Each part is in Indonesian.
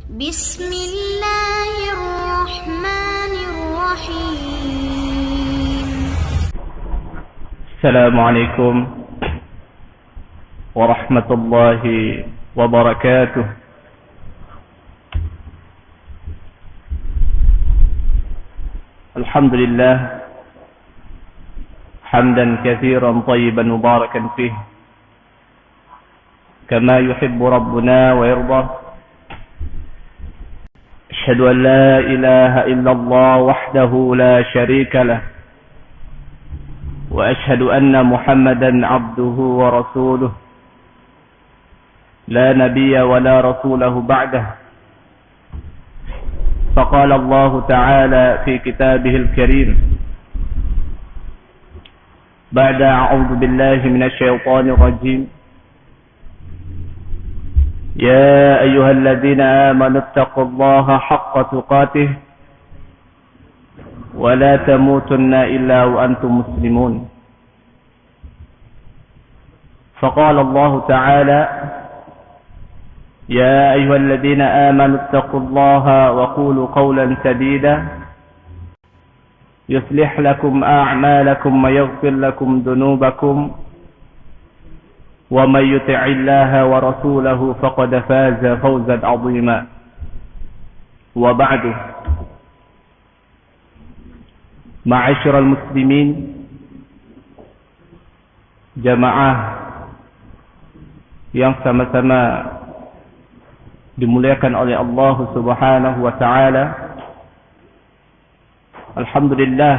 بسم الله الرحمن الرحيم. السلام عليكم ورحمة الله وبركاته. الحمد لله حمدا كثيرا طيبا مباركا فيه كما يحب ربنا ويرضى. أشهد أن لا إله إلا الله وحده لا شريك له، وأشهد أن محمدا عبده ورسوله لا نبي ولا رسوله بعده. فقال الله تعالى في كتابه الكريم بعد أعوذ بالله من الشيطان الرجيم: يا أيها الذين آمنوا اتقوا الله حق تقاته ولا تموتن إلا وأنتم مسلمون. فقال الله تعالى: يا أيها الذين آمنوا اتقوا الله وقولوا قولا سديدا يصلح لكم أعمالكم ويغفر لكم ذنوبكم ومن يطع الله ورسوله فقد فاز فوزا عظيما. وبعد، معاشر المسلمين، jamaah yang sama-sama dimuliakan oleh Allah Subhanahu wa taala. Alhamdulillah,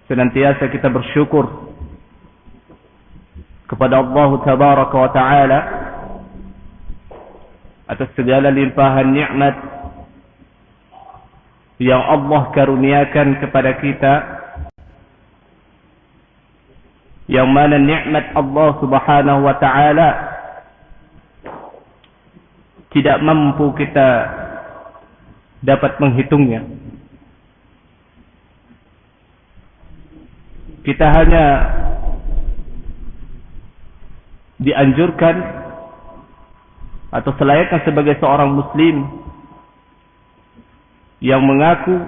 senantiasa kita bersyukur kepada Allah Tabaraka wa taala atas segala limpahan nikmat yang Allah karuniakan kepada kita, yang mana nikmat Allah Subhanahu wa taala tidak mampu kita dapat menghitungnya. Kita hanya dianjurkan atau selayaknya sebagai seorang muslim yang mengaku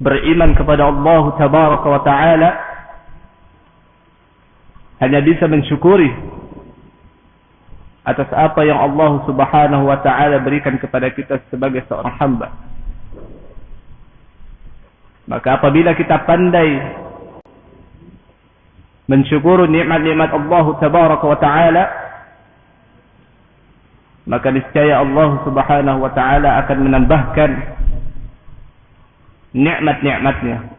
beriman kepada Allah Tabaraka wa taala hanya bisa mensyukuri atas apa yang Allah Subhanahu wa taala berikan kepada kita sebagai seorang hamba. Maka apabila kita pandai mensyukuri nikmat-nikmat Allah Tabaraka wa taala, maka niscaya Allah Subhanahu wa taala akan menambahkan nikmat-nikmatnya.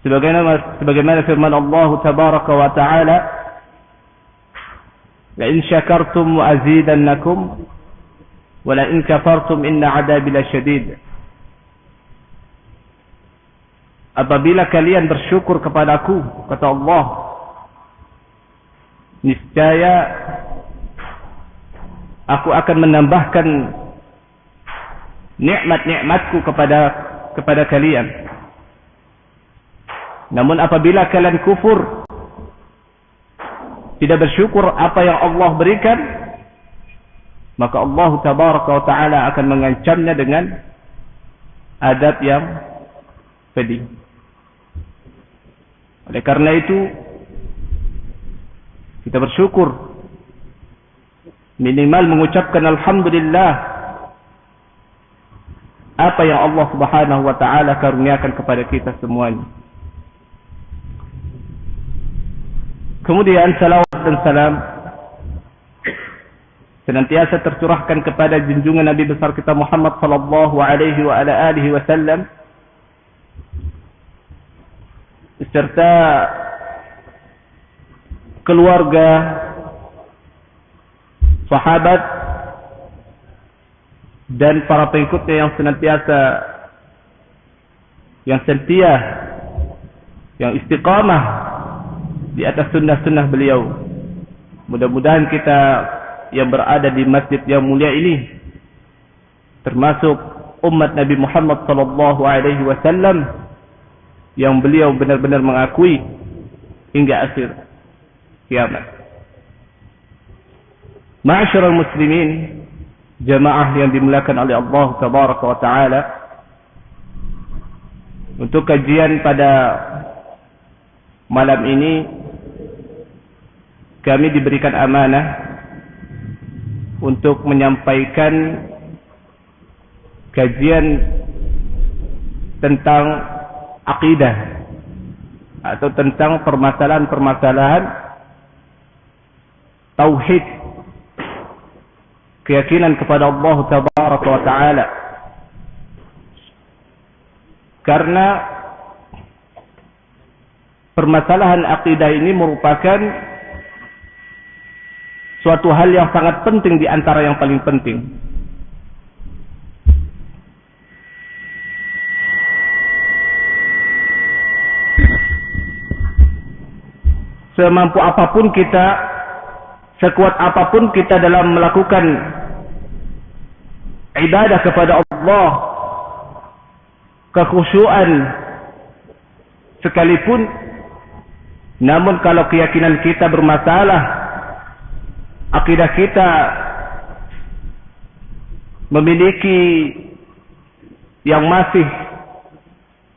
Sebagaimana firman Allah Tabaraka wa taala: la in syakartum wa azidannakum wa la in kafartum inna 'adabi lasyadid. Apabila kalian bersyukur kepadaku, kata Allah, niscaya aku akan menambahkan nikmat-nikmatku kepada kalian. Namun apabila kalian kufur, tidak bersyukur apa yang Allah berikan, maka Allah Tabaraka wa taala akan mengancamnya dengan adab yang pedih. Oleh karena itu, kita bersyukur, minimal mengucapkan alhamdulillah apa yang Allah Subhanahu wa taala karuniakan kepada kita semuanya. Kemudian salawat dan salam senantiasa tercurahkan kepada junjungan Nabi besar kita Muhammad sallallahu alaihi wa ala alihi wasallam beserta keluarga, sahabat dan para pengikutnya yang senantiasa, yang setia, yang istiqamah di atas sunnah-sunnah beliau. Mudah-mudahan kita yang berada di masjid yang mulia ini termasuk umat Nabi Muhammad sallallahu alaihi wasallam yang beliau benar-benar mengakui hingga akhir kiamat. Ma'asyiral muslimin, jamaah yang dimuliakan oleh Allah Tabaraka wa Ta'ala, untuk kajian pada malam ini kami diberikan amanah untuk menyampaikan kajian tentang akidah atau tentang permasalahan-permasalahan tauhid, keyakinan kepada Allah Tabaraka wa Ta'ala. Karena permasalahan akidah ini merupakan suatu hal yang sangat penting di antara yang paling penting. Semampu apapun kita, sekuat apapun kita dalam melakukan ibadah kepada Allah, kekhusyuan sekalipun, namun kalau keyakinan kita bermasalah, akidah kita memiliki yang masih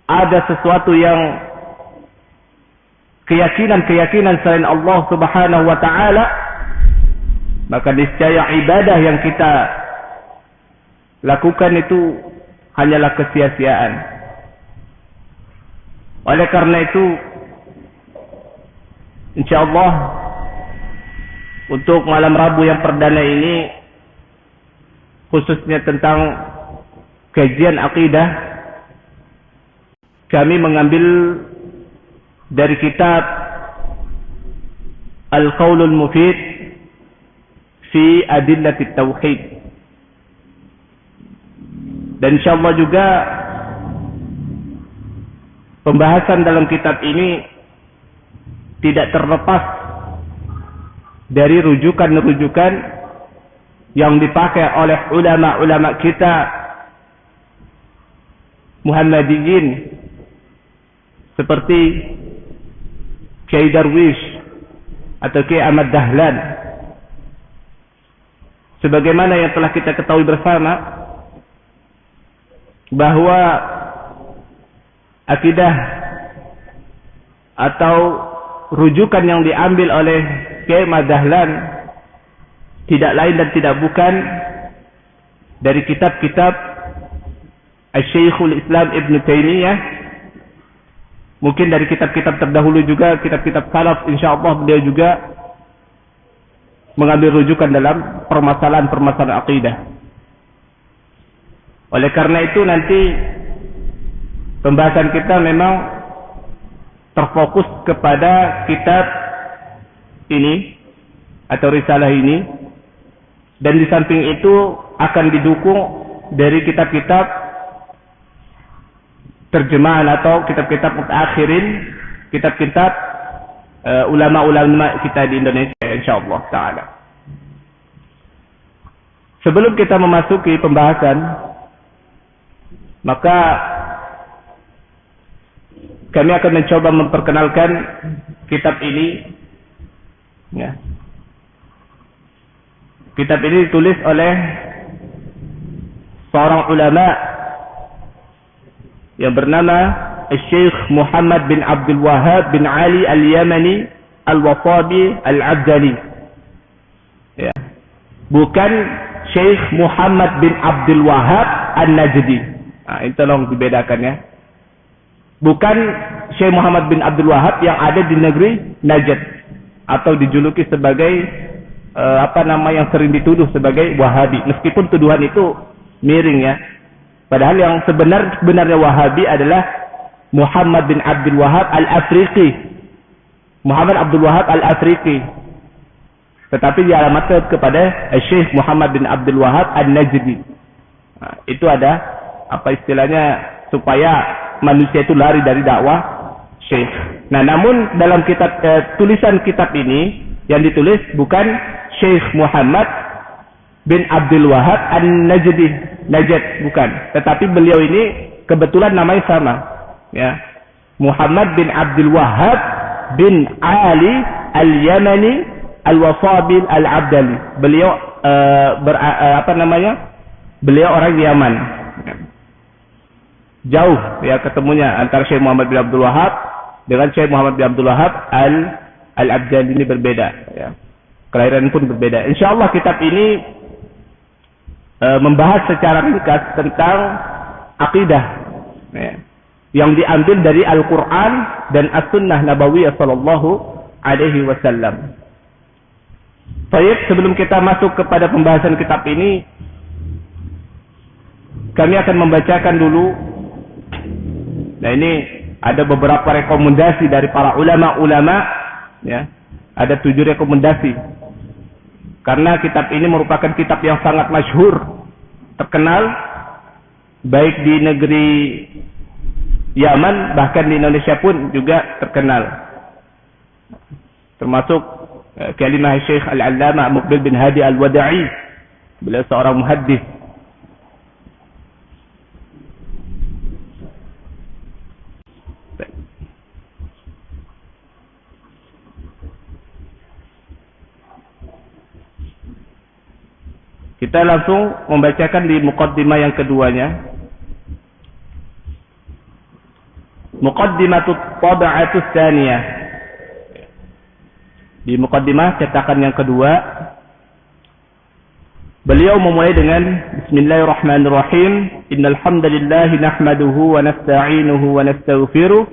ada sesuatu yang keyakinan selain Allah Subhanahu wa Ta'ala, maka niscaya ibadah yang kita lakukan itu hanyalah kesia-siaan. Oleh karena itu, insyaallah untuk malam Rabu yang perdana ini, khususnya tentang kajian akidah, kami mengambil dari kitab Al-Qaulul Mufid fi Adillatit Tauhid. Dan insyaallah juga pembahasan dalam kitab ini tidak terlepas dari rujukan-rujukan yang dipakai oleh ulama-ulama kita Muhammadiyin seperti Kiai Darwish atau Kiai Ahmad Dahlan. Sebagaimana yang telah kita ketahui bersama bahwa akidah atau rujukan yang diambil oleh Kiai Ahmad Dahlan tidak lain dan tidak bukan dari kitab-kitab Syekhul Islam Ibn Taimiyah, mungkin dari kitab-kitab terdahulu juga, kitab-kitab salaf, insyaallah beliau juga mengambil rujukan dalam permasalahan-permasalahan akidah. Oleh karena itu nanti pembahasan kita memang terfokus kepada kitab ini atau risalah ini, dan di samping itu akan didukung dari kitab-kitab terjemahan atau kitab-kitab mutakhirin, kitab-kitab ulama-ulama kita di Indonesia insyaallah taala. Sebelum kita memasuki pembahasan, maka kami akan mencoba memperkenalkan kitab ini. Ya. Kitab ini ditulis oleh seorang ulama yang bernama Syekh Muhammad bin Abdul Wahhab bin Ali Al-Yamani Al-Wasabi Al-Abdali. Ya. Bukan Syekh Muhammad bin Abdul Wahhab An-Najdi. Nah, itu tolong dibedakan ya. Bukan Syekh Muhammad bin Abdul Wahhab yang ada di negeri Najd atau dijuluki sebagai yang sering dituduh sebagai Wahabi. Meskipun tuduhan itu miring ya. Padahal yang sebenarnya Wahabi adalah Muhammad bin Abdul Wahhab Al-Afriqi. Muhammad Abdul Wahhab Al-Afriqi. Tetapi dialamatkan kepada Syekh Muhammad bin Abdul Wahhab An-Najdi. Nah, itu ada istilahnya supaya manusia itu lari dari dakwah Syekh. Nah, namun dalam kitab tulisan kitab ini yang ditulis bukan Syekh Muhammad bin Abdul Wahhab An-Najdi, Najd bukan. Tetapi beliau ini kebetulan namanya sama, ya. Muhammad bin Abdul Wahhab bin Ali Al-Yamani Al-Wasabil Al-Abdali. Beliau beliau orang Yaman. Jauh ya ketemunya antara Syekh Muhammad bin Abdul Wahab dengan Syekh Muhammad bin Abdul Wahab Al-Abdali ini berbeda ya. Kelahiran pun berbeda. Insyaallah kitab ini membahas secara ringkas tentang akidah ya, yang diambil dari Al-Qur'an dan As-Sunnah Nabawiyah sallallahu alaihi wasallam. Baik, sebelum kita masuk kepada pembahasan kitab ini, kami akan membacakan dulu. Nah, ini ada beberapa rekomendasi dari para ulama-ulama ya. Ada 7 rekomendasi. Karena kitab ini merupakan kitab yang sangat masyhur, terkenal baik di negeri Yaman bahkan di Indonesia pun juga terkenal. Termasuk kalimah Syekh Al-Allamah Muqbil bin Hadi Al-Wada'i. Beliau seorang muhaddis. Kita langsung membacakan di muqaddimah yang keduanya. Muqaddimatut tab'atus tsaniyah. Di muqaddimah cetakan yang kedua, beliau memulai dengan Bismillahirrahmanirrahim. Innal hamdalillah nahmaduhu wa nasta'inuhu wa nastaghfiruh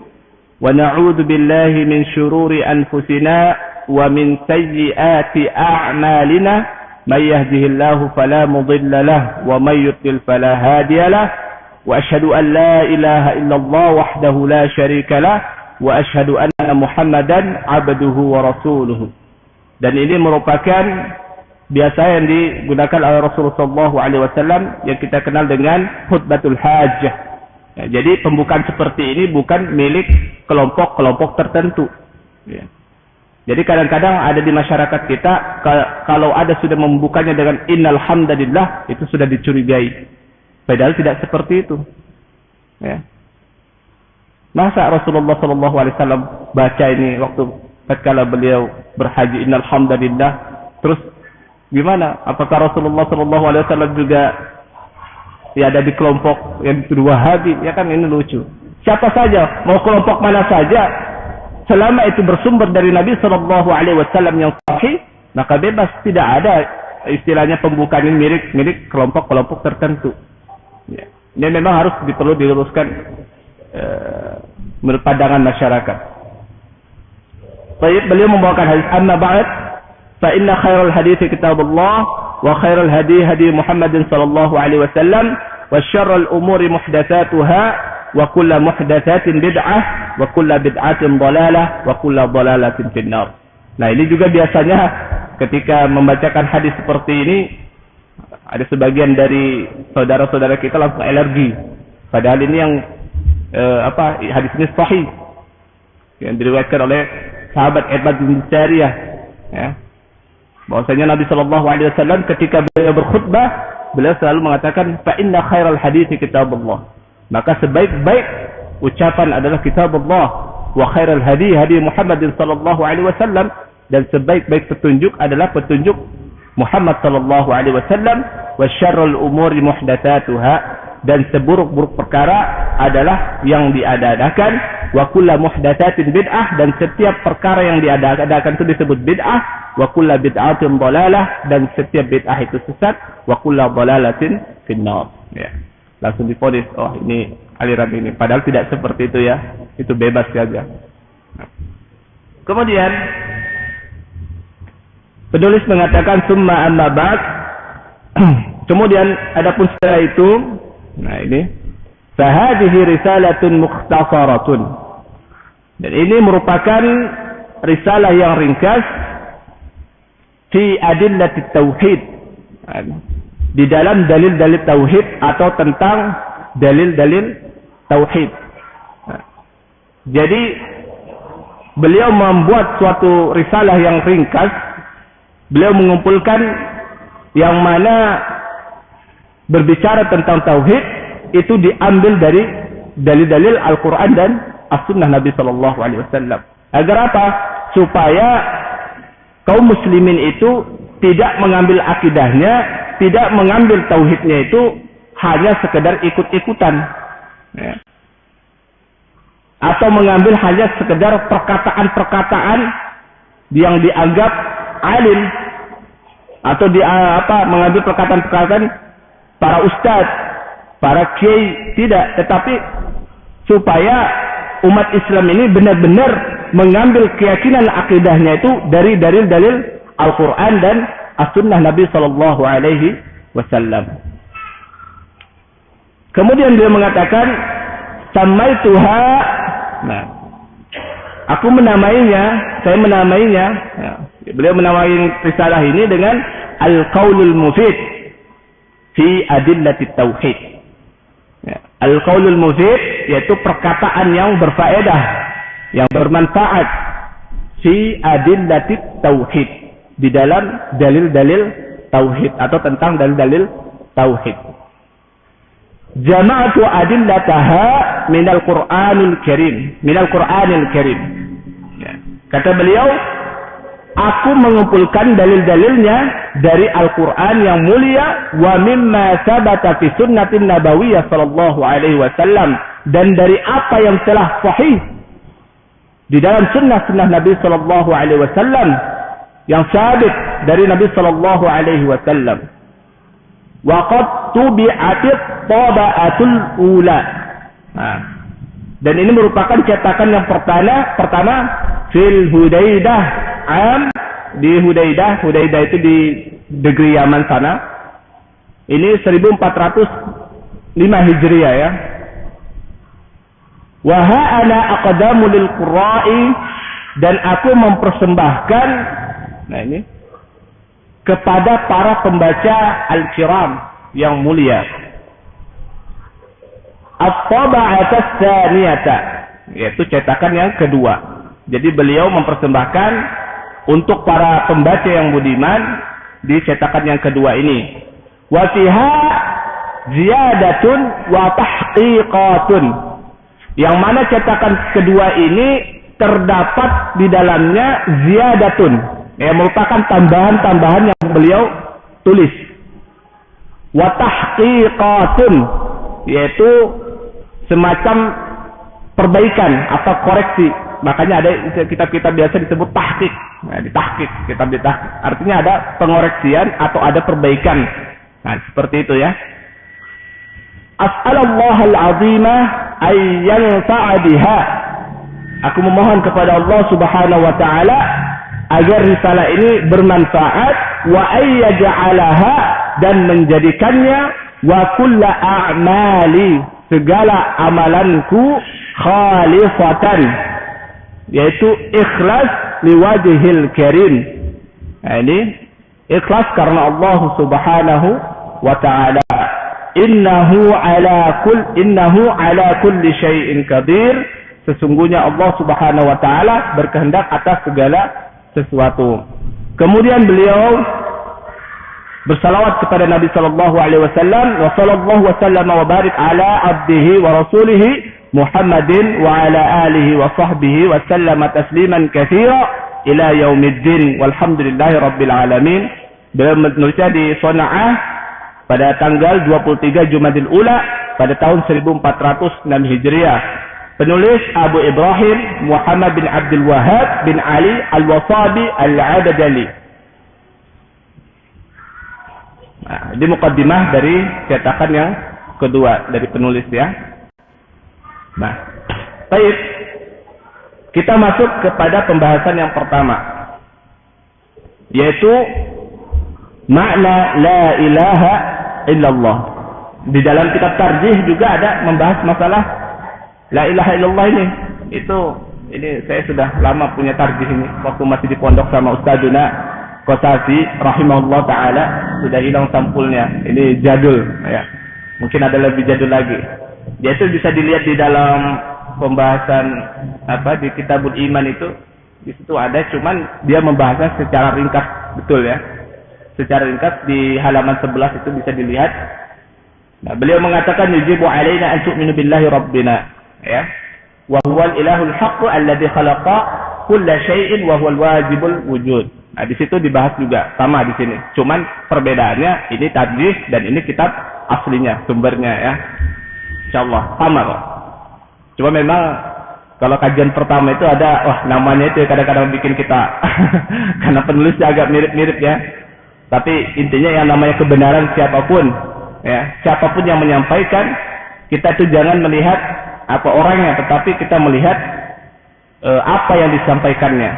wa na'udzu billahi min shururi anfusina wa min sayyiati a'malina. من يهده الله فلا مضل له ومن يضلل فلا هادي له وأشهد أن لا إله إلا الله وحده لا شريك له وأشهد أن محمدا عبده ورسوله. Dan ini merupakan biasa yang digunakan oleh Rasulullah SAW yang kita kenal dengan khutbatul hajjah. Ya, jadi pembukaan seperti ini bukan milik kelompok-kelompok tertentu. Ya. Jadi kadang-kadang ada di masyarakat kita, kalau ada sudah membukanya dengan innal hamdalillah, itu sudah dicurigai. Padahal tidak seperti itu. Ya. Masa Rasulullah SAW baca ini waktu tatkala beliau berhaji innal hamdalillah, terus gimana? Apakah Rasulullah SAW juga ya ada di kelompok yang dituduh Wahabi? Ya kan, ini lucu. Siapa saja, mau kelompok mana saja, selama itu bersumber dari Nabi SAW yang sahih, maka bebas, tidak ada istilahnya pembukaan ini milik kelompok-kelompok tertentu. Ya. Ini memang harus perlu diluruskan menurut pandangan masyarakat. Baik, beliau membawakan hadis amma ba'd fa inna khairal hadithi kitabullah wa khairal hadi hadi Muhammadin sallallahu alaihi wasallam wa syarrul umuri muhdatsatuha wa kullu muhdatsatin bid'ah wa kullu bid'atin dhalalah wa kullu dhalalatin finnar. Nah, ini juga biasanya ketika membacakan hadis seperti ini ada sebagian dari saudara-saudara kita langsung alergi. Padahal ini yang hadis ini sahih yang diriwayatkan oleh sahabat Ibad bin Sariyah ya. Bahwasanya Nabi sallallahu alaihi wasallam ketika beliau berkhutbah, beliau selalu mengatakan fa inna khairal hadithi kitabullah. Maka sebaik-baik ucapan adalah kitabullah, wa khairal hadi hadi Muhammadin sallallahu alaihi wasallam, dan sebaik-baik petunjuk adalah petunjuk Muhammad sallallahu alaihi wasallam, wa syarrul umuri muhdatsatuha, dan seburuk-buruk perkara adalah yang diadakan, wa kullu muhdatsatin bid'ah, dan setiap perkara yang diadakan itu disebut bid'ah, wa kullu bid'atin dhalalah, dan setiap bid'ah itu sesat, wa kullu dhalalatin finnar. Ya. Langsung diponis, oh ini aliran ini. Padahal tidak seperti itu ya. Itu bebas saja. Kemudian penulis mengatakan summa amma ba'd. Kemudian adapun setelah itu, nah ini fahadhihi risalatun mukhtasaratun. Dan ini merupakan risalah yang ringkas fi adillatit tauhid. Di dalam dalil-dalil tauhid atau tentang dalil-dalil tauhid. Jadi beliau membuat suatu risalah yang ringkas. Beliau mengumpulkan yang mana berbicara tentang tauhid itu diambil dari dalil-dalil Al-Quran dan As-Sunnah Nabi Sallallahu Alaihi Wasallam. Agar apa? Supaya kaum muslimin itu tidak mengambil akidahnya, tidak mengambil tauhidnya itu hanya sekedar ikut-ikutan, ya. Atau mengambil hanya sekedar perkataan-perkataan yang dianggap alim, atau mengambil perkataan-perkataan para ustadz, para kiai, tidak, tetapi supaya umat Islam ini benar-benar mengambil keyakinan akidahnya itu dari dalil-dalil Al-Quran dan As-Sunnah Nabi Sallallahu Alaihi Wasallam. Kemudian dia mengatakan, "Samaituha." Nah, aku saya menamainya. Ya, beliau menamai risalah ini dengan Al-Qaulul Mufid fi Adillatit Tauhid. Ya, Al-Qaulul Mufid yaitu perkataan yang berfaedah, yang bermanfaat fi Adillatit Tauhid, di dalam dalil-dalil tauhid atau tentang dalil-dalil tauhid. Jama'atu adillataha minal Qur'anil Karim, Ya. Kata beliau, aku mengumpulkan dalil-dalilnya dari Al-Quran yang mulia, wa mimma sabata fi sunnatin nabawiyah sallallahu alaihi wasallam, dan dari apa yang telah sahih di dalam sunnah-sunnah Nabi sallallahu alaihi wasallam, yang sabit dari Nabi sallallahu alaihi wasallam. Wa qad tubi'atit taba'atul ula. Nah, dan ini merupakan cetakan yang pertama fil Hudaidah di Hudaidah itu di negeri Yaman sana. Ini 1405 Hijriah ya. Wa ha'ana aqdamu lil qurra'i, dan aku mempersembahkan, nah ini, kepada para pembaca al-kiram yang mulia, at-taba'atas tsaniyata, yaitu cetakan yang kedua. Jadi beliau mempersembahkan untuk para pembaca yang budiman di cetakan yang kedua ini. Wa fiha ziyadatun wa tahqiqatun, yang mana cetakan kedua ini terdapat di dalamnya ziyadatun, merupakan tambahan-tambahan yang beliau tulis. Wa tahqiqatun, yaitu semacam perbaikan atau koreksi. Makanya ada kitab-kitab biasa disebut tahqiq. Nah, ditahqiq, kitab ditahqiq. Artinya ada pengoreksian atau ada perbaikan. Nah, seperti itu ya. As'alullah al-azimah ay yanfa'a biha. Aku memohon kepada Allah Subhanahu wa taala agar risalah ini bermanfaat, wa ayyaj'alaha, dan menjadikannya, wa kulla a'mali, segala amalanku, khalisatan, yaitu ikhlas liwajhil karim. Nah, ini ikhlas karena Allah Subhanahu wa taala. Innahu ala kulli syai'in qadir. Sesungguhnya Allah Subhanahu wa taala berkehendak atas segala sesuatu. Kemudian beliau bersalawat kepada Nabi sallallahu alaihi wasallam, wa sallallahu wasallam wa barik ala abdihi wa rasulihi Muhammadin wa ala alihi wa sahbihi wa sallama tasliman katsira ila yaumiddin walhamdulillahi rabbil alamin. Beliau menulisnya di Sona'ah pada tanggal 23 Jumadil Ula pada tahun 1406 Hijriah. Penulis Abu Ibrahim Muhammad bin Abdul Wahhab bin Ali Al-Wasabi Al-Adadali. Nah, ini mukaddimah dari cetakan yang kedua dari penulis ya. Nah, baik. Kita masuk kepada pembahasan yang pertama, yaitu makna la ilaha illallah. Di dalam kitab tarjih juga ada membahas masalah la ilaha illallah ini. Ini saya sudah lama punya tarjih ini, waktu masih di pondok sama Ustadzuna Qatafi rahimahullah taala, sudah hilang sampulnya. Ini jadul ya. Mungkin ada lebih jadul lagi. Yaitu bisa dilihat di dalam pembahasan di Kitabul Iman itu. Di situ ada, cuman dia membahasnya secara ringkas, betul ya. Secara ringkas di halaman 11 itu bisa dilihat. Nah, beliau mengatakan yujibu alaina an tu'minu billahi rabbina, ya. Wa huwal ilahul haqq alladhi khalaqa kulla syai'in wa huwal wajibul wujud. Nah, di situ dibahas juga sama di sini. Cuman perbedaannya ini tadjih dan ini kitab aslinya, sumbernya ya. Insyaallah sama kok. Cuma memang kalau kajian pertama itu ada namanya itu kadang-kadang bikin kita karena penulisnya agak mirip-mirip ya. Tapi intinya yang namanya kebenaran siapapun ya, siapapun yang menyampaikan, kita itu jangan melihat apa orangnya, tetapi kita melihat apa yang disampaikannya.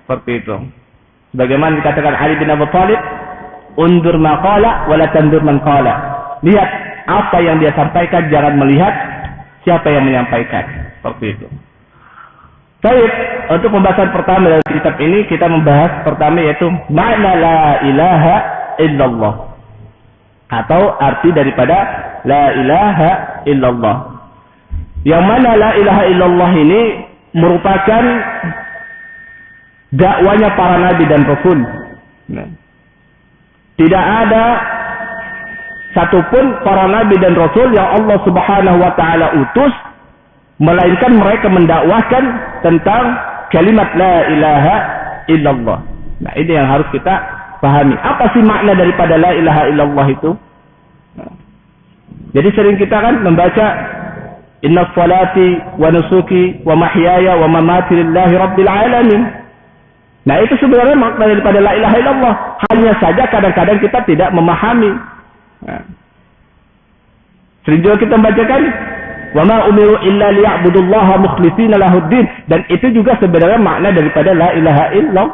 Seperti itu. Sebagaimana dikatakan Ali bin Abi Thalib, undur ma qala wa la tandur man qala. Lihat apa yang dia sampaikan, jangan melihat siapa yang menyampaikan. Seperti itu. Baik, untuk pembahasan pertama dari kitab ini kita membahas pertama yaitu makna la ilaha illallah atau arti daripada la ilaha illallah. Yang mana la ilaha illallah ini merupakan dakwanya para nabi dan rasul. Tidak ada satupun para nabi dan rasul yang Allah Subhanahu wa taala utus melainkan mereka mendakwahkan tentang kalimat la ilaha illallah. Nah, ini yang harus kita pahami. Apa sih makna daripada la ilaha illallah itu? Jadi sering kita kan membaca inna salati wa nusuki wa mahyaya wa mamati lillahi rabbil alamin. Nah, itu sebenarnya makna daripada la ilaha illallah. Hanya saja kadang-kadang kita tidak memahami. Nah, sering juga kita membacakan wa ma umiru illa liya'budullaha mukhlishina lahuddin, dan itu juga sebenarnya makna daripada la ilaha illallah.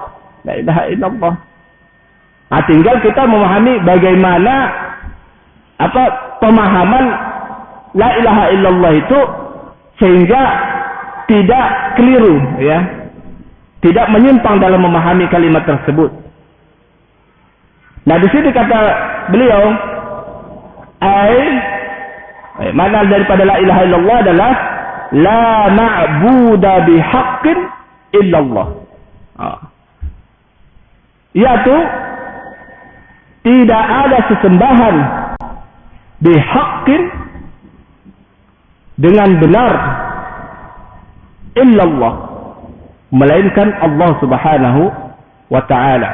La ilaha illallah. Nah, tinggal kita memahami bagaimana pemahaman la ilaha illallah itu sehingga tidak keliru ya. Tidak menyimpang dalam memahami kalimat tersebut. Nah, di sini kata beliau, makna daripada la ilaha illallah adalah la ma'buda bihaqqin illallah. Yaitu tidak ada sesembahan bihaqqin dengan benar illallah, melainkan Allah Subhanahu wa taala.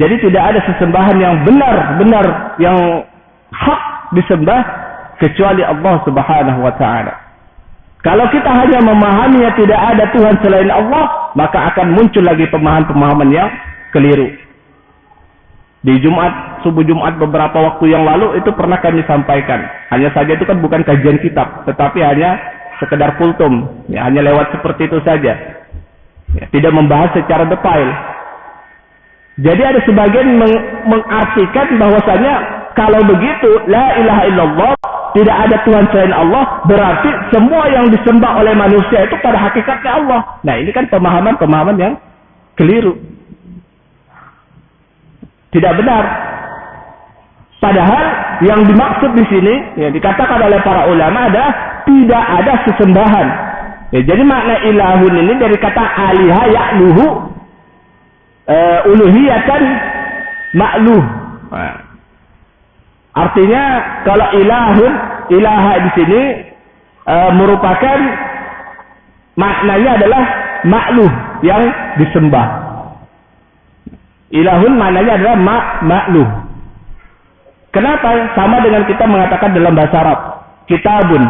Jadi tidak ada sesembahan yang benar-benar yang hak disembah kecuali Allah Subhanahu wa taala. Kalau kita hanya memahaminya tidak ada Tuhan selain Allah, maka akan muncul lagi pemahaman-pemahaman yang keliru. Di subuh Jumat beberapa waktu yang lalu itu pernah kami sampaikan. Hanya saja itu kan bukan kajian kitab, tetapi hanya sekedar kultum, ya, hanya lewat seperti itu saja, ya, tidak membahas secara detail. Jadi ada sebagian mengartikan bahwasanya kalau begitu la ilaha illallah, tidak ada Tuhan selain Allah, berarti semua yang disembah oleh manusia itu pada hakikatnya Allah. Nah, ini kan pemahaman-pemahaman yang keliru, tidak benar. Padahal yang dimaksud di sini, ya, dikatakan oleh para ulama adalah tidak ada sesembahan. Ya, jadi makna ilahun ini dari kata aliha ya'luhu, uluhiyatan ma'luh. Nah, artinya kalau ilaha di sini merupakan maknanya adalah ma'luh, yang disembah. Ilahun maknanya adalah ma'luh. Kenapa? Sama dengan kita mengatakan dalam bahasa Arab kitabun.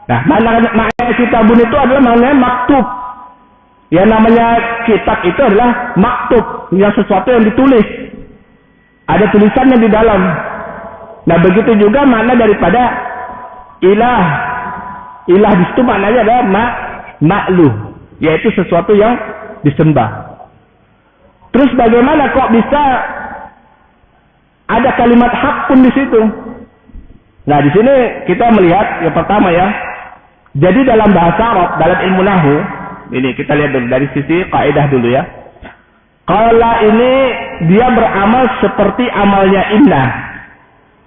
Nah, makna kitabun itu adalah maknanya maktub. Yang namanya kitab itu adalah maktub, yang sesuatu yang ditulis. Ada tulisannya di dalam. Nah, begitu juga makna daripada ilah. Ilah di situ maknanya adalah ma'luh, yaitu sesuatu yang disembah. Terus bagaimana kok bisa ada kalimat hak pun di situ? Nah, di sini kita melihat yang pertama ya. Jadi dalam bahasa Arab, dalam ilmu nahwu, ini kita lihat dulu dari sisi kaidah dulu ya. Qala ini dia beramal seperti amalnya inna.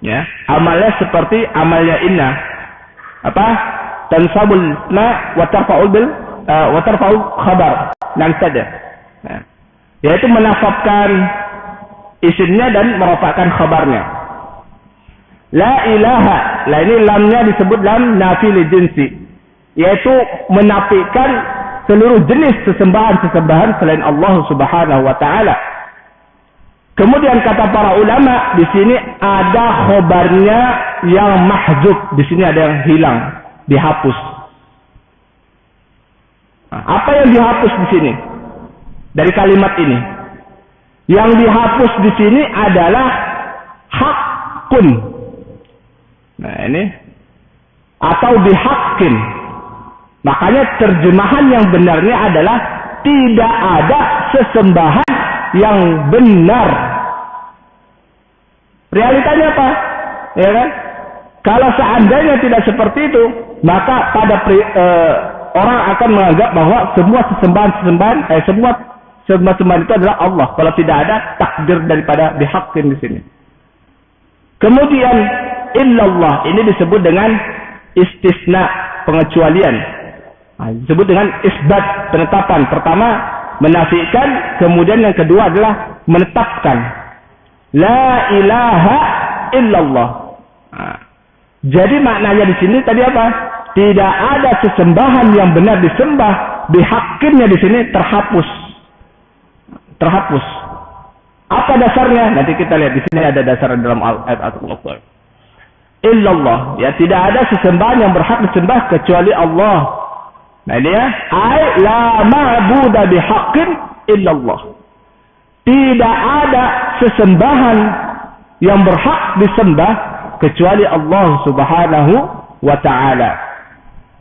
Ya, amalnya seperti amalnya inna. Apa? Tansabul isma wa tarfa'ul khabar. Yang saja. Nah, yaitu menasabkan isimnya dan merofakkan khabarnya. La ilaha, lah ini lamnya disebut lam nafi li jinsi, yaitu menafikan seluruh jenis sesembahan-sesembahan selain Allah Subhanahu wa taala. Kemudian kata para ulama, di sini ada khobarnya yang mahdzuf, di sini ada yang hilang, dihapus. Apa yang dihapus di sini? Dari kalimat ini. Yang dihapus di sini adalah haqqun. Nah, ini atau bihaqqin. Makanya terjemahan yang benarnya adalah tidak ada sesembahan yang benar. Realitanya apa? Ya kan? Kalau seandainya tidak seperti itu, maka pada orang akan menganggap bahwa semua sesembahan itu adalah Allah. Kalau tidak ada takdir daripada bihaqqin di sini. Kemudian illallah ini disebut dengan istisna, pengecualian. Disebut dengan isbat, penetapan. Pertama menafikan, kemudian yang kedua adalah menetapkan. La ilaha illallah. Jadi maknanya di sini tadi apa? Tidak ada sesembahan yang benar disembah, bihaqqinnya di sini terhapus. Terhapus. Apa dasarnya? Nanti kita lihat di sini ada dasar dalam ayat Al-Qur'an. Illallah, ya tidak ada sesembahan yang berhak disembah kecuali Allah. Nah ini ya, la ma'budu bihaqqin illallah. Tidak ada sesembahan yang berhak disembah kecuali Allah Subhanahu wa taala.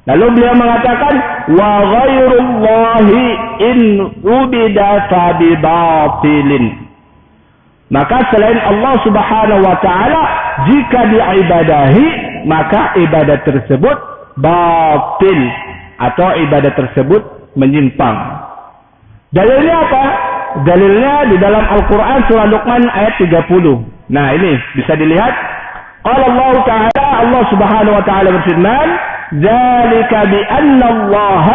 Lalu beliau mengatakan wa ghairullahi in ubida fa bi batilin. Maka selain Allah Subhanahu wa taala jika diibadahi maka ibadat tersebut batil atau ibadat tersebut menyimpang. Dalilnya apa? Dalilnya di dalam Al-Qur'an surah Luqman ayat 30. Nah, ini bisa dilihat. Qala Allah Ta'ala, Allah Subhanahu wa taala berfirman, "Dzalika bi anna Allah,"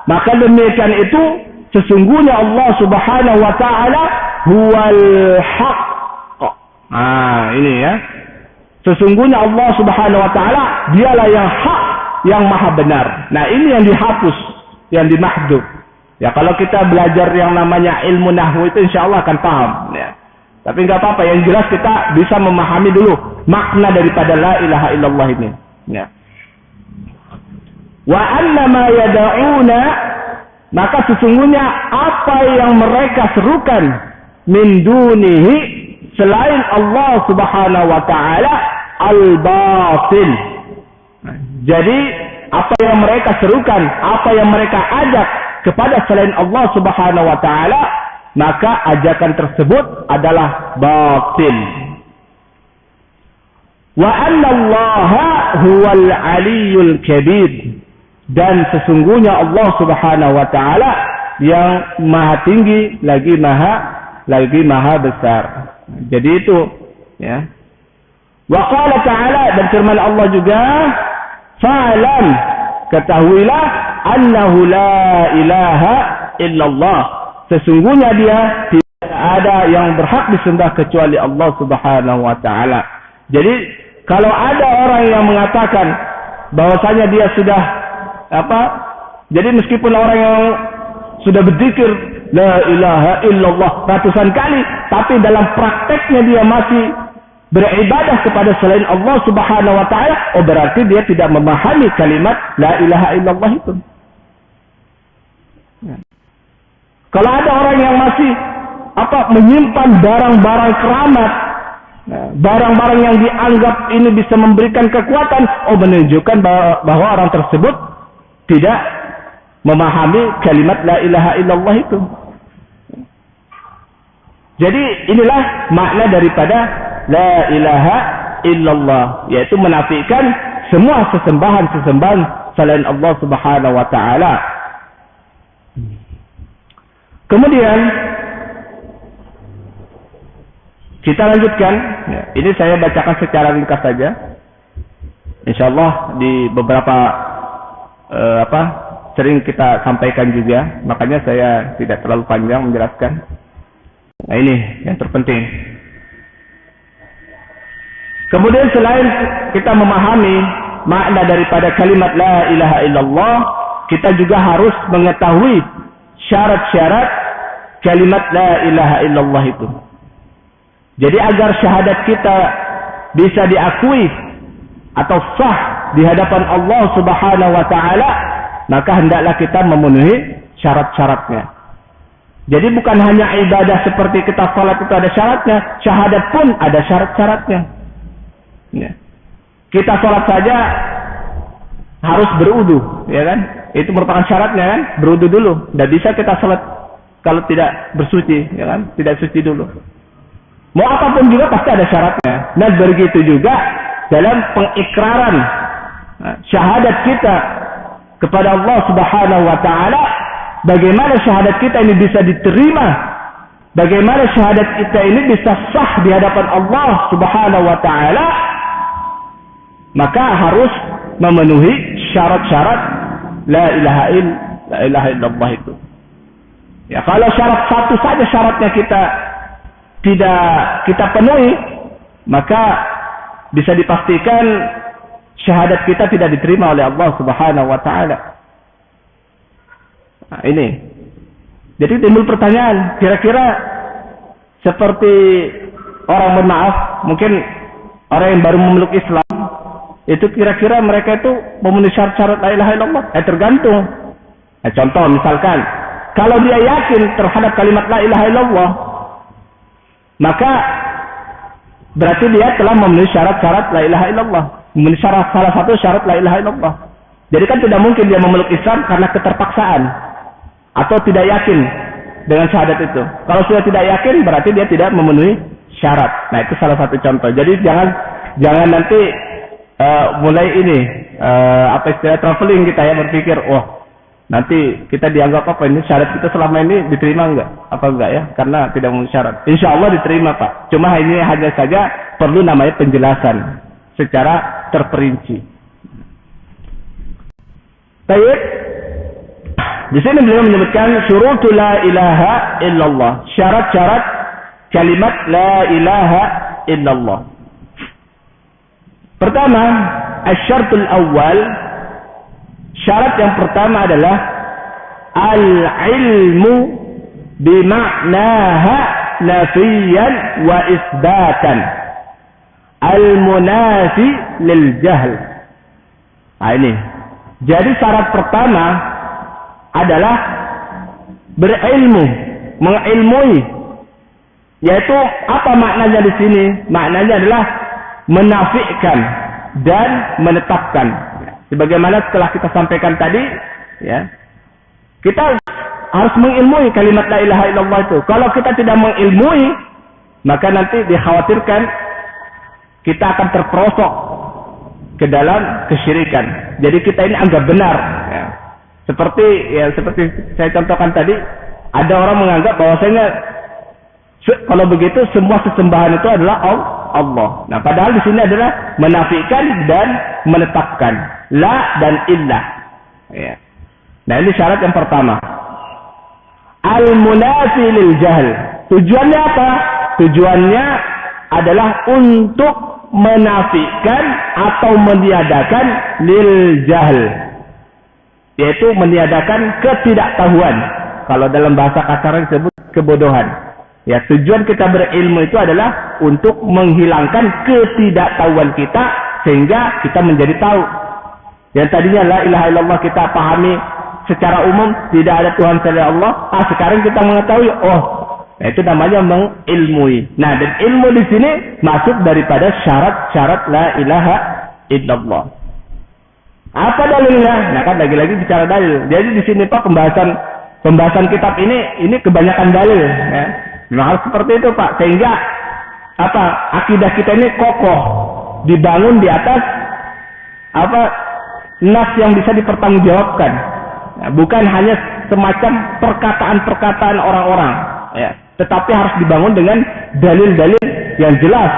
maka demikian itu sesungguhnya Allah Subhanahu wa taala huwal haqq. Ini ya. Sesungguhnya Allah Subhanahu wa taala dialah yang hak, yang maha benar. Nah, ini yang dihapus, yang dimahdzuf. Ya, kalau kita belajar yang namanya ilmu nahwu itu insyaallah akan paham ya. Tapi enggak apa-apa, yang jelas kita bisa memahami dulu makna daripada la ilaha illallah ini. Ya. Wa anna ma yad'una, maka sesungguhnya apa yang mereka serukan min dunihi selain Allah Subhanahu wa taala al-batil. Jadi apa yang mereka serukan, apa yang mereka ajak kepada selain Allah Subhanahu wa taala, maka ajakan tersebut adalah batil. Wa anna Allaha huwal aliyyul kabir, dan sesungguhnya Allah Subhanahu wa taala yang maha tinggi lagi maha besar. Jadi itu ya. Wa qala ta'ala, dan firman Allah juga, fa'lam, ketahuilah, annahu la ilaha illallah, sesungguhnya dia tidak ada yang berhak disembah kecuali Allah Subhanahu wa taala. Jadi kalau ada orang yang mengatakan bahwasanya dia sudah jadi meskipun orang yang sudah berzikir la ilaha illallah ratusan kali, tapi dalam prakteknya dia masih beribadah kepada selain Allah Subhanahu wa taala, berarti dia tidak memahami kalimat la ilaha illallah itu. Ya. Kalau ada orang yang masih menyimpan barang-barang keramat, barang-barang yang dianggap ini bisa memberikan kekuatan, menunjukkan bahwa orang tersebut tidak memahami kalimat la ilaha illallah itu. Jadi inilah makna daripada la ilaha illallah, yaitu menafikan semua sesembahan-sesembahan selain Allah Subhanahu wa taala. Kemudian kita lanjutkan. Ini saya bacakan secara ringkas saja. Insyaallah di beberapa sering kita sampaikan juga, makanya saya tidak terlalu panjang menjelaskan. Nah, ini yang terpenting. Kemudian selain kita memahami makna daripada kalimat la ilaha illallah, kita juga harus mengetahui syarat-syarat kalimat la ilaha illallah itu. Jadi agar syahadat kita bisa diakui atau sah di hadapan Allah Subhanahu wa taala, maka hendaklah kita memenuhi syarat-syaratnya. Jadi bukan hanya ibadah seperti kita salat itu ada syaratnya, syahadat pun ada syarat-syaratnya. Ya. Kita salat saja harus berudu, ya kan? Itu merupakan syaratnya kan? Berudu dulu. Tidak bisa kita salat kalau tidak bersuci, ya kan? Tidak suci dulu. Mau apapun juga pasti ada syaratnya. Nah, begitu juga dalam pengikraran syahadat kita kepada Allah Subhanahu wa taala, bagaimana syahadat kita ini bisa diterima? Bagaimana syahadat kita ini bisa sah di hadapan Allah Subhanahu wa taala? Maka harus memenuhi syarat-syarat la ilaha illallah itu. Ya, kalau syarat satu saja syaratnya tidak kita penuhi, maka bisa dipastikan syahadat kita tidak diterima oleh Allah Subhanahu wa taala. Nah, ini. Jadi timbul pertanyaan, kira-kira seperti orang bermaaf, mungkin orang yang baru memeluk Islam, itu kira-kira mereka itu memenuhi syarat-syarat la ilaha illallah? Tergantung. Contoh misalkan, kalau dia yakin terhadap kalimat la ilaha illallah, maka berarti dia telah memenuhi syarat-syarat la ilaha illallah. Memenuhi salah satu syarat la ilaha illallah. Jadi kan tidak mungkin dia memeluk Islam karena keterpaksaan atau tidak yakin dengan syahadat itu. Kalau sudah tidak yakin berarti dia tidak memenuhi syarat. Nah, itu salah satu contoh. Jadi jangan nanti mulai ini istilah traveling kita ya, berpikir nanti kita dianggap apa ini syarat kita selama ini diterima enggak ya, karena tidak memenuhi syarat. Insya Allah diterima Pak, cuma ini hanya saja perlu namanya penjelasan secara terperinci. Baik, di sini beliau menyebutkan syurutu la ilaha illallah, syarat-syarat kalimat la ilaha illallah. Pertama, asy-syartul awwal, syarat yang pertama adalah al-ilmu bima'naha nafiyan wa isbatan al-munafi lil jahl. Nah, ini. Jadi syarat pertama adalah berilmu, mengilmui. Yaitu apa maknanya di sini? Maknanya adalah menafikan dan menetapkan. Sebagaimana setelah kita sampaikan tadi, ya, kita harus mengilmui kalimat la ilaha illallah itu. Kalau kita tidak mengilmui, maka nanti dikhawatirkan kita akan terperosok ke dalam kesyirikan. Jadi kita ini anggap benar. Ya. Seperti saya contohkan tadi, ada orang menganggap bahwasanya kalau begitu semua sesembahan itu adalah Allah. Nah, padahal di sini adalah menafikan dan menetapkan la dan illah. Ya. Nah, ini syarat yang pertama. Al-munafi lil jahl. Tujuannya apa? Tujuannya adalah untuk menafikan atau meniadakan lil jahl, yaitu meniadakan ketidaktahuan. Kalau dalam bahasa kasar disebut kebodohan. Ya, tujuan kita berilmu itu adalah untuk menghilangkan ketidaktahuan kita sehingga kita menjadi tahu. Yang tadinya la ilaha illallah kita pahami secara umum, tidak ada Tuhan selain Allah. Sekarang kita mengetahui, itu namanya mengilmui. Nah, dan ilmu di sini masuk daripada syarat-syarat la ilaha illallah. Apa dalilnya? Nah, kan lagi-lagi bicara dalil. Jadi di sini Pak pembahasan kitab ini kebanyakan dalil, ya. Memang harus seperti itu Pak, sehingga akidah kita ini kokoh, dibangun di atas nas yang bisa dipertanggungjawabkan, ya, bukan hanya semacam perkataan-perkataan orang-orang, ya, tetapi harus dibangun dengan dalil-dalil yang jelas,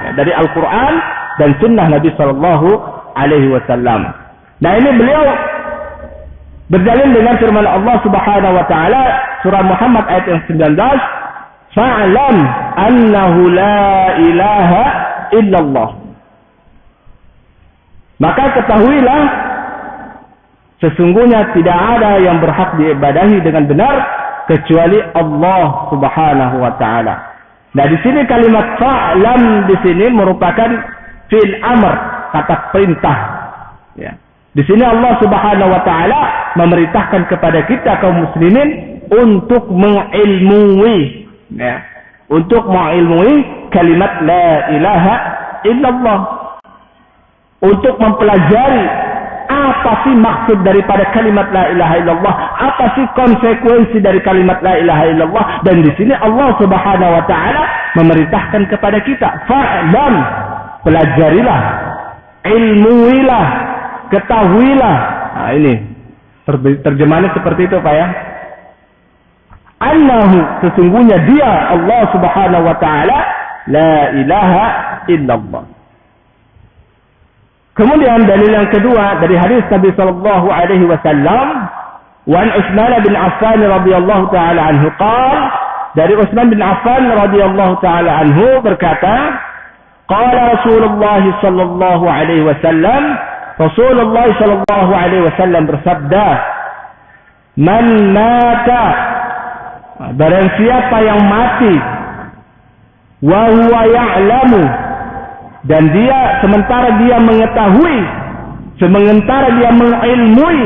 ya, dari Al-Quran dan Sunnah Nabi Sallallahu Alaihi Wasallam. Nah, ini beliau berdalil dengan firman Allah Subhanahu Wa Taala surah Muhammad ayat yang 19. Fa'lam annahu la ilaha illallah. Maka ketahuilah Sesungguhnya tidak ada yang berhak diibadahi dengan benar kecuali Allah Subhanahu wa taala. Nah, di sini kalimat fa'lam di sini merupakan fi'il amr, kata perintah. Ya. Di sini Allah Subhanahu wa taala memerintahkan kepada kita kaum muslimin untuk mengilmui, ya, untuk mengilmui kalimat la ilaha illallah, untuk mempelajari apa sih maksud daripada kalimat la ilaha illallah, apa sih konsekuensi dari kalimat la ilaha illallah. Dan di sini Allah Subhanahu wa taala memerintahkan kepada kita, fa'lam, pelajarilah, ilmuilah, ketahuilah. Nah, ini terjemahannya seperti itu Pak ya. Annahu, sesungguhnya dia Allah Subhanahu wa taala la ilaha illallah. Kemudian dalil yang kedua dari hadis Nabi sallallahu alaihi wasallam, wa Utsman bin Affan radhiyallahu taala anhu qala, dari Utsman bin Affan radhiyallahu taala anhu berkata, qala Rasulullah sallallahu alaihi wasallam, Rasulullah sallallahu alaihi wasallam bersabda, man mata, barang siapa yang mati, wa huwa ya'lamu, dan dia sementara dia mengetahui, sementara dia mengilmui,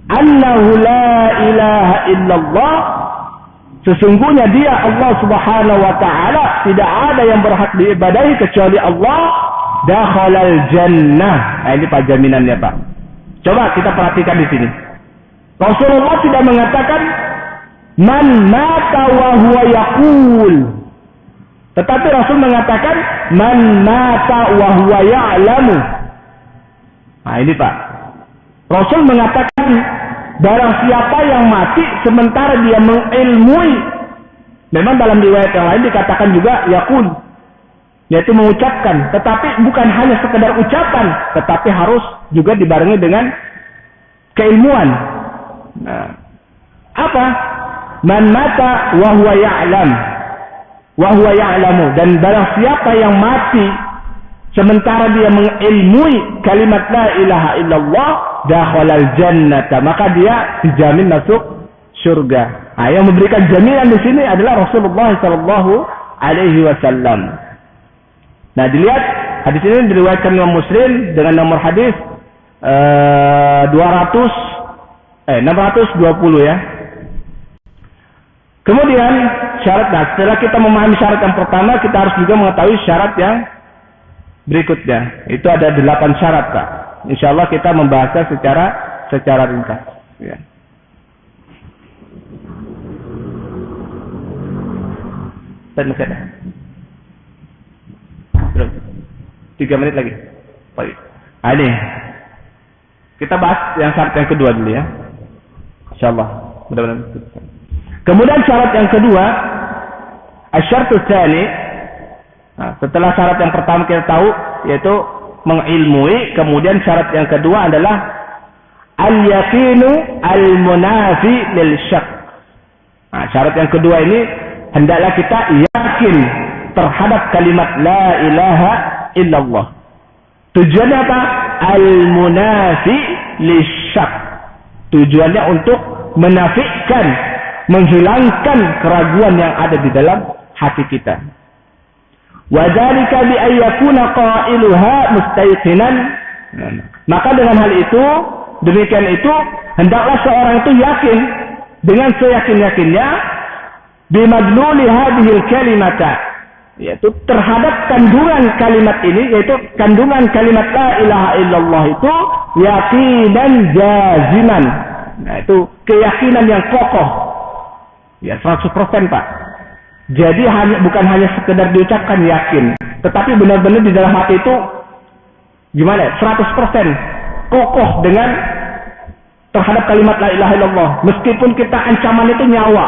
annahu la ilaha illallah, sesungguhnya dia Allah Subhanahu wa taala tidak ada yang berhak diibadahi kecuali Allah, dakhalal jannah. Nah, ini Pak jaminannya Pak. Coba kita perhatikan di sini. Rasulullah tidak mengatakan man mata wa huwa yaqul, tetapi Rasul mengatakan man mata wa huwa ya'lamu. Nah, ini Pak. Rasul mengatakan barang siapa yang mati sementara dia mengilmui. Memang dalam riwayat yang lain dikatakan juga yaqul, yaitu mengucapkan, tetapi bukan hanya sekedar ucapan, tetapi harus juga dibarengi dengan keilmuan. Nah, apa? Man mata wa huwa ya'lam, wa huwa ya'lamu, dan barang siapa yang mati sementara dia mengilmui kalimat la ilaha illallah, dakhalal jannata, maka dia dijamin masuk surga. Nah, yang memberikan jaminan di sini adalah Rasulullah sallallahu alaihi wasallam. Nah, dilihat hadis ini diriwayatkan Imam Muslim dengan nomor hadis 620 ya. Kemudian syarat, nah setelah kita memahami syarat yang pertama, kita harus juga mengetahui syarat yang berikutnya. Itu ada 8 syarat Pak. Insyaallah kita membahasnya secara ringkas. Ya. Dan masih ada. Belum. 3 menit lagi. Baik. Nah, ini kita bahas yang syarat yang kedua dulu ya. Insyaallah. Mudah-mudahan. Kemudian syarat yang kedua, asy-syartu tsani. Nah, setelah syarat yang pertama kita tahu yaitu mengilmui, kemudian syarat yang kedua adalah al-yaqinu al-munafi lil syak. Nah, syarat yang kedua ini hendaklah kita yakin terhadap kalimat la ilaha illallah. Tujuannya apa? Al-munafi lil syak. Tujuannya untuk menafikan, menghilangkan keraguan yang ada di dalam hati kita. Wa dzalika bi ayyakuna qailuha mustayqinan. Maka dengan hal itu, demikian itu, hendaklah seorang itu yakin dengan seyakin-yakinnya bimadluli hadhil kalimata, yaitu terhadap kandungan kalimat ini, yaitu kandungan kalimat la ilaha illallah itu yaqinan jaziman. Nah, itu keyakinan yang kokoh. Ya, 100% Pak. Jadi bukan hanya sekedar diucapkan yakin, tetapi benar-benar di dalam hati itu gimana? 100% kokoh dengan terhadap kalimat la ilaha illallah. Meskipun kita ancaman itu nyawa.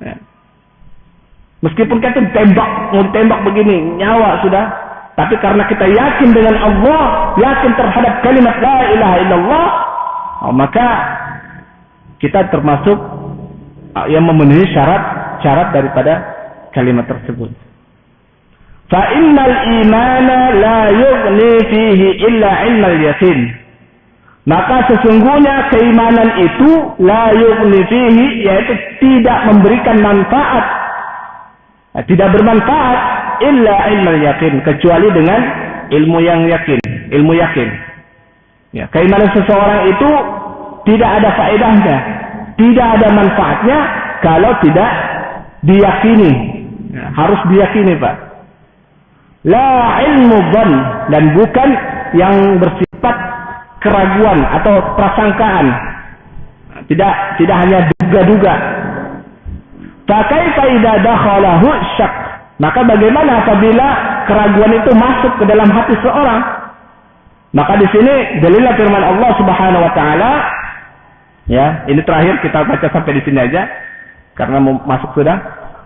Ya. Meskipun kita mau tembak begini, nyawa sudah. Tapi karena kita yakin dengan Allah, yakin terhadap kalimat la ilaha illallah, maka kita termasuk yang memenuhi syarat daripada kalimat tersebut. Fa innal imana la yughni fihi illa ilmal yaqin. Maka sesungguhnya keimanan itu la yughni fihi, yaitu tidak memberikan manfaat, tidak bermanfaat illa ilmu yakin, kecuali dengan ilmu yang yakin, ilmu yakin. Ya, keimanan seseorang itu tidak ada faedahnya, tidak ada manfaatnya kalau tidak diyakini. Ya, harus diyakini, Pak. La ilmu dhann, dan bukan yang bersifat keraguan atau prasangkaan. Tidak hanya duga-duga. Fa kaifa idza dakhalahu syak? Maka bagaimana apabila keraguan itu masuk ke dalam hati seorang? Maka di sini dalilnya firman Allah Subhanahu wa taala. Ya, ini terakhir kita baca sampai di sini aja karena mau masuk sudah.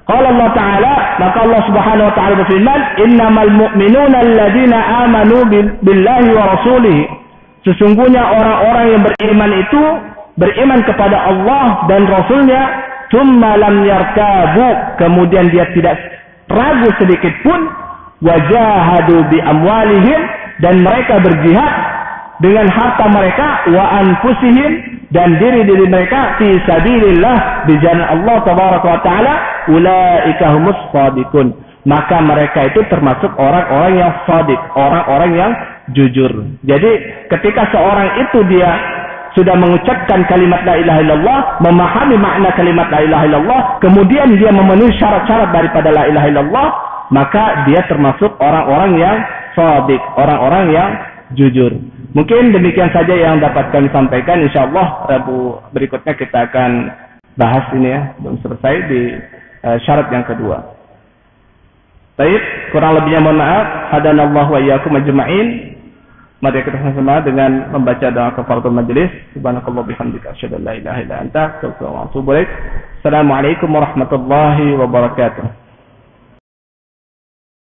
Qala Allah taala, maka Allah Subhanahu wa taala berfirman, "Innamal mu'minuna alladziina aamanu billahi wa rasulihi." Sesungguhnya orang-orang yang beriman itu beriman kepada Allah dan Rasulnya, tsumma lam yartabu, kemudian dia tidak ragu sedikit pun, wajahadu bi amwalihim, dan mereka berjihad dengan harta mereka, wa anfusihim, dan diri-diri mereka, fi sabilillah, di jalan Allah tabaraka wa taala, ulaika humus shadiqun. Maka mereka itu termasuk orang-orang yang shadiq, orang-orang yang jujur. Jadi ketika seorang itu dia sudah mengucapkan kalimat la ilaha illallah, memahami makna kalimat la ilaha illallah, kemudian dia memenuhi syarat-syarat daripada la ilaha illallah, maka dia termasuk orang-orang yang shadiq, orang-orang yang jujur. Mungkin demikian saja yang dapat kami sampaikan. Insyaallah Rabu berikutnya kita akan bahas ini ya, belum selesai di syarat yang kedua. Baik, kurang lebihnya mohon maaf. Hadanallahu wa iyyakum ajma'in. Mari kita sama-sama dengan membaca doa kafaratul majelis. Subhanakallah bihamdika asyhadu an la ilaha illa anta astaghfiruka wa atubu ilaik. Assalamualaikum warahmatullahi wabarakatuh.